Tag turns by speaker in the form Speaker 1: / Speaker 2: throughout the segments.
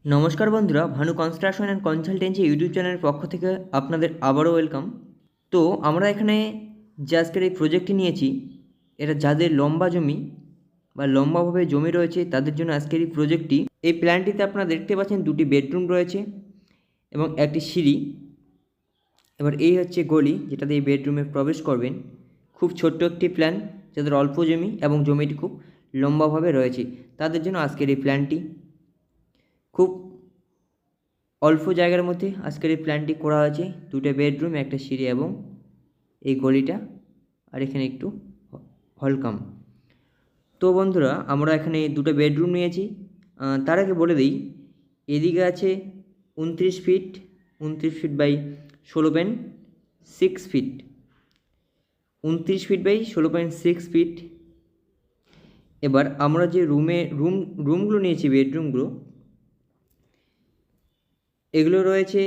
Speaker 1: নমস্কার বন্ধুরা, Bhanu construction and consultancy YouTube চ্যানেলের পক্ষ থেকে আপনাদের আবারও ওয়েলকাম। তো আমরা এখানে যে আজকের এই প্রজেক্টটি নিয়েছি, এটা যাদের লম্বা জমি বা লম্বাভাবে জমি রয়েছে তাদের জন্য আজকের এই প্রজেক্টটি। এই প্ল্যানটিতে আপনারা দেখতে পাচ্ছেন দুটি বেডরুম রয়েছে এবং একটি সিঁড়ি। এবার এই হচ্ছে গলি যেটাতে এই বেডরুমে প্রবেশ করবেন। খুব ছোট্ট একটি প্ল্যান, যাদের অল্প জমি এবং জমিটি খুব লম্বাভাবে রয়েছে তাদের জন্য আজকের এই প্ল্যানটি। খুব অল্প জায়গার মধ্যে আজকের এই প্ল্যানটি করা হয়েছে। দুটো বেডরুম, একটা সিঁড়ি এবং এই গলিটা, আর এখানে একটু হলকাম। তো বন্ধুরা, আমরা এখানে দুটো বেডরুম নিয়েছি। তার আগে বলে দিই, এদিকে আছে 29 feet, 29 feet by 16.6 feet, 29 feet by 16.6 feet. এবার আমরা যে রুমগুলো নিয়েছি, বেডরুমগুলো, এগুলো রয়েছে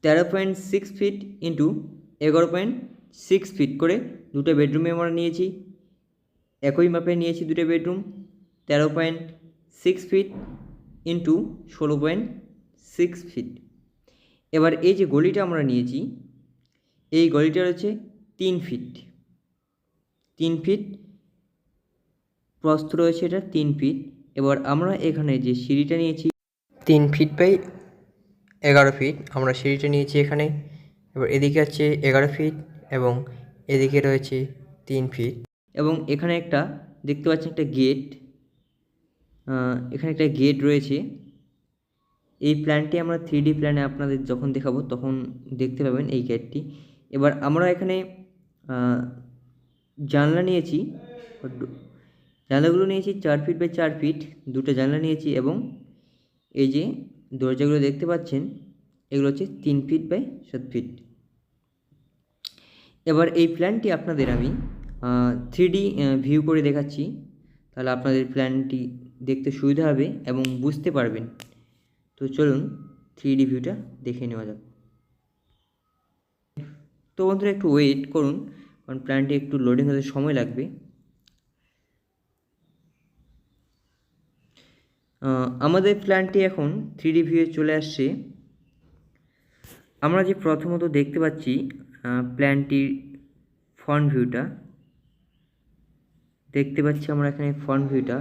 Speaker 1: 13.6 ফিট ইন্টু 11.6 ফিট করে দুটো বেডরুমে আমরা নিয়েছি। একই মাপে নিয়েছি দুটো বেডরুম, 13.6 ফিট ইন্টু 16.6 ফিট। এবার এই যে গলিটা আমরা নিয়েছি, এই গলিটা রয়েছে 3 ফিট, 3 ফিট প্রস্থ রয়েছে, এটা 3 ফিট। এবার আমরা এখানে যে সিঁড়িটা নিয়েছি 3 ফিট বাই 11 ফিট, আমরা সিঁড়িটা নিয়েছি এখানে। এবার এদিকে আছে 11 ফিট এবং এদিকে রয়েছে 3 ফিট। এবং এখানে একটা দেখতে পাচ্ছেন একটা গেট, এখানে একটা গেট রয়েছে। এই প্ল্যানটি আমরা 3D প্ল্যানে আপনাদের যখন দেখাবো তখন দেখতে পাবেন এই গেটটি। এবার আমরা এখানে জানলা নিয়েছি, জানলাগুলো নিয়েছি 4 ফিট বাই 4 ফিট, দুটো জানলা নিয়েছি। এবং এই যে দরজাগুলো দেখতে পাচ্ছেন, এগুলো হচ্ছে 3 ফিট বাই 7 ফিট। এবার এই প্ল্যানটি আপনাদের আমি 3D ভিউ করে দেখাচ্ছি, তাহলে আপনাদের প্ল্যানটি দেখতে সুবিধা হবে এবং বুঝতে পারবেন। তো চলুন 3D ভিউটা দেখে নেওয়া যাক। তো বন্ধুরা, একটু ওয়েট করুন, কারণ প্ল্যানটি একটু লোডিং হতে সময় লাগবে। আমাদের প্ল্যানটি এখন 3D ভিউয়ে চলে আসছে। আমরা যে প্রথমত দেখতে পাচ্ছি প্ল্যানটির ফ্রন্ট ভিউটা দেখতে পাচ্ছি, আমরা এখানে ফ্রন্ট ভিউটা।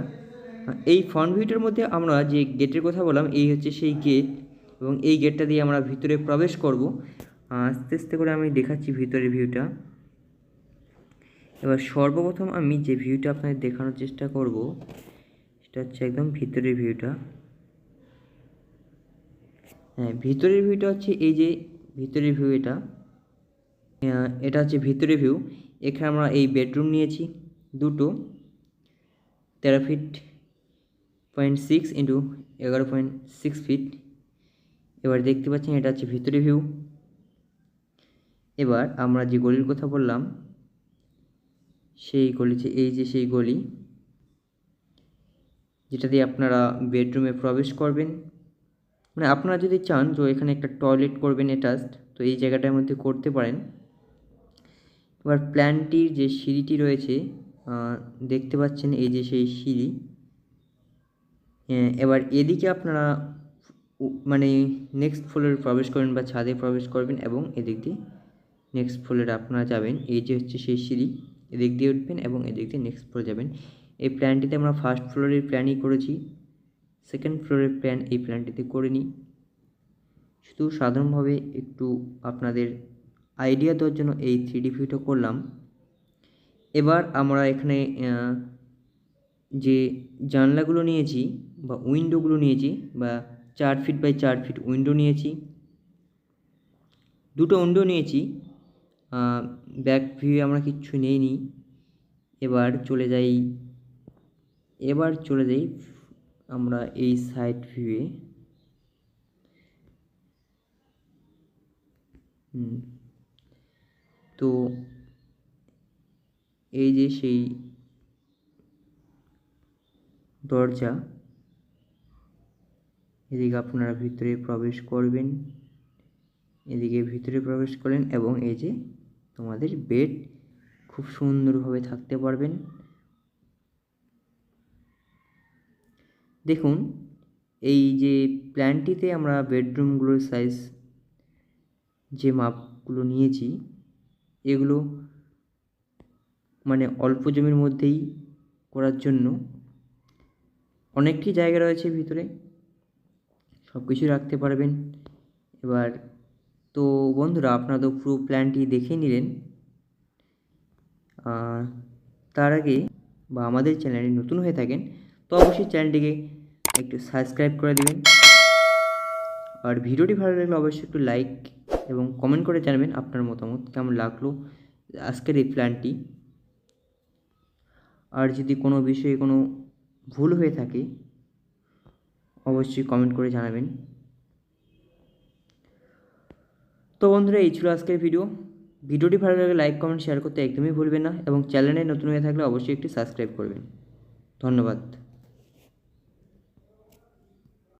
Speaker 1: এই ফ্রন্ট ভিউটার মধ্যে আমরা যে গেটের কথা বললাম, এই হচ্ছে সেই গেট, এবং এই গেটটা দিয়ে আমরা ভিতরে প্রবেশ করব। আস্তে আস্তে করে আমি দেখাচ্ছি ভিতরের ভিউটা। এবার সর্বপ্রথম আমি যে ভিউটা আপনাদের দেখানোর চেষ্টা করব, সেটা হচ্ছে একদম ভিতরের ভিউটা। হ্যাঁ, ভিতরের ভিউটা হচ্ছে এই যে ভিতরের ভিউ, এটা হচ্ছে ভিতরের ভিউ। এখানে আমরা এই বেডরুম নিয়েছি দুটো, 13.6 ইন্টু 11.6 ফিট। এবার দেখতে পাচ্ছেন এটা হচ্ছে ভিতরের ভিউ। এবার আমরা যে গলির কথা বললাম, সেই গলিতে এই যে সেই গলি যেটা দিয়ে আপনারা বেডরুমে প্রবেশ করবেন। মানে আপনারা যদি চান যে এখানে একটা টয়লেট করবেন অ্যাটাচড, তো এই জায়গাটার মধ্যে করতে পারেন। এবার প্ল্যানটির যে সিঁড়িটি রয়েছে দেখতে পাচ্ছেন, এই যে সেই সিঁড়ি। এবার এদিকে আপনারা মানে নেক্সট ফ্লোরে প্রবেশ করবেন বা ছাদে প্রবেশ করবেন, এবং এদিক দিয়ে নেক্সট ফ্লোরে আপনারা যাবেন। এই যে হচ্ছে সেই সিঁড়ি, এদিক দিয়ে উঠবেন এবং এদিক দিয়ে নেক্সট ফ্লোরে যাবেন। এই প্ল্যানটিতে আমরা ফার্স্ট ফ্লোরের প্ল্যানই করেছি, সেকেন্ড ফ্লোরের প্ল্যান এই প্ল্যানটিতে করিনি। শুধু সাধারণভাবে একটু আপনাদের আইডিয়া দেওয়ার জন্য এই 3D ভিউটা করলাম। এবার আমরা এখানে যে জানলাগুলো নিয়েছি বা উইন্ডোগুলো নিয়েছি, বা 4 ফিট বাই 4 ফিট উইন্ডো নিয়েছি, দুটো উইন্ডো নিয়েছি। ব্যাক ভিউ আমরা কিচ্ছু নেইনি। এবার চলে যাই আমরা এই সাইড ভিউয়ে। তো এই যে সেই দরজা, এদিকে আপনারা ভিতরে প্রবেশ করবেন, এদিকে ভিতরে প্রবেশ করেন এবং এই যে তোমাদের বেড, খুব সুন্দরভাবে থাকতে পারবেন। দেখুন এই যে প্ল্যানটিতে আমরা বেডরুমগুলোর সাইজ যে মাপগুলো নিয়েছি এগুলো মানে অল্প জমির মধ্যেই করার জন্য অনেকটি জায়গা রয়েছে ভিতরে, সব কিছুই রাখতে পারবেন। এবার তো বন্ধুরা, আপনারা তো পুরো প্ল্যানটি দেখে নিলেন। তার আগে বা আমাদের চ্যানেলে নতুন হয়ে থাকেন তো অবশ্যই চ্যানেলটিকে একটু সাবস্ক্রাইব করে দেবেন। আর ভিডিওটি ভালো লাগলে অবশ্যই একটু লাইক এবং কমেন্ট করে জানাবেন আপনার মতামত কেমন লাগলো আজকের এই প্ল্যানটি। আর যদি কোনো বিষয়ে কোনো ভুল হয়ে থাকে অবশ্যই কমেন্ট করে জানাবেন। তো বন্ধুরা, এই ছিল আজকের ভিডিওটি ভালো লাগলে লাইক কমেন্ট শেয়ার করতে একদমই ভুলবেন না এবং চ্যানেলে নতুন হয়ে থাকলে অবশ্যই একটু সাবস্ক্রাইব করবেন। ধন্যবাদ।